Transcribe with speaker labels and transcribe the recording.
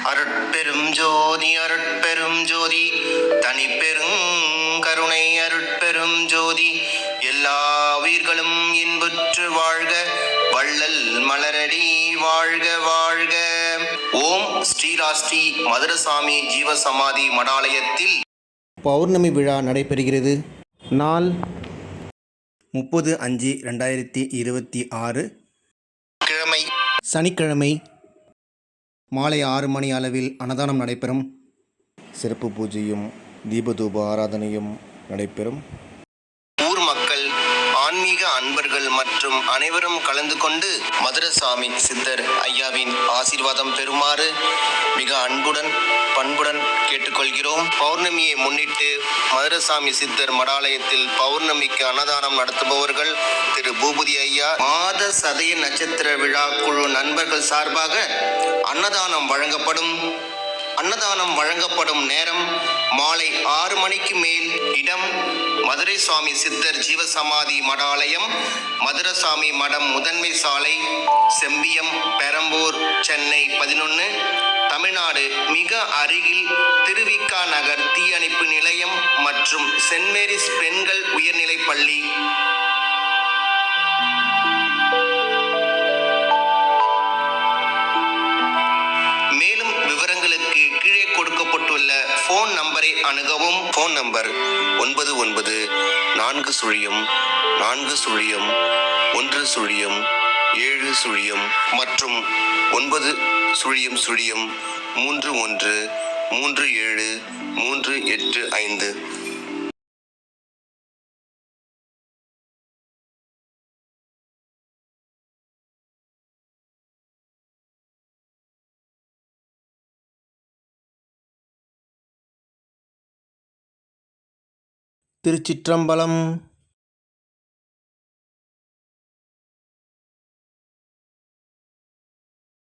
Speaker 1: அருட்பெரும் ஜோதி அருட்பெரும் ஜோதி தனிப்பெரும் கருணை அருட்பெரும் ஜோதி எல்லா உயிர்களும் இன்புற்று வாழ்க வள்ளல் மலரடி வாழ்க வாழ்க. ஓம் ஸ்ரீராஸ்ரீ மதுரசாமி ஜீவசமாதி மடாலயத்தில் பௌர்ணமி விழா நடைபெறுகிறது. நாள் 30/5/2026 கிழமை சனிக்கிழமை மாலை 6 மணி அளவில் அன்னதானம் நடைபெறும். சிறப்பு பூஜையும் தீபதூப ஆராதனையும் நடைபெறும். ஊர் மக்கள், ஆன்மீக அன்பர்கள் மற்றும் அனைவரும் கலந்து கொண்டு மதுரசாமி சித்தர் ஐயாவின் ஆசீர்வாதம் பெறுமாறு மிக அன்புடன் பண்புடன் கேட்டுக்கொள்கிறோம். பௌர்ணமியை முன்னிட்டு மதுரசாமி சித்தர் மடாலயத்தில் பௌர்ணமிக்கு அன்னதானம் நடத்துபவர்கள் திரு பூபதி ஐயா, மாத சதய நட்சத்திர விழா குழு நண்பர்கள் சார்பாக அன்னதானம் வழங்கப்படும் நேரம் மாலை 6 மணிக்கு மேல். இடம் மதுரை சுவாமி சித்தர் ஜீவசமாதி மடாலயம், மதுரசாமி மடம், முதன்மை சாலை, செம்பியம், பெரம்பூர், சென்னை 11, தமிழ்நாடு. மிக அருகில் திருவிக்கா நகர் தீயணைப்பு நிலையம் மற்றும் சென்ட் மேரிஸ் பெண்கள் உயர்நிலைப் பள்ளி. மேலும் விவரங்களுக்கு கீழே கொடுக்கப்பட்டுள்ள போன் நம்பரை அணுகவும். போன் நம்பர் 9914040107 மற்றும் 90313738. திருச்சிற்றம்பலம்.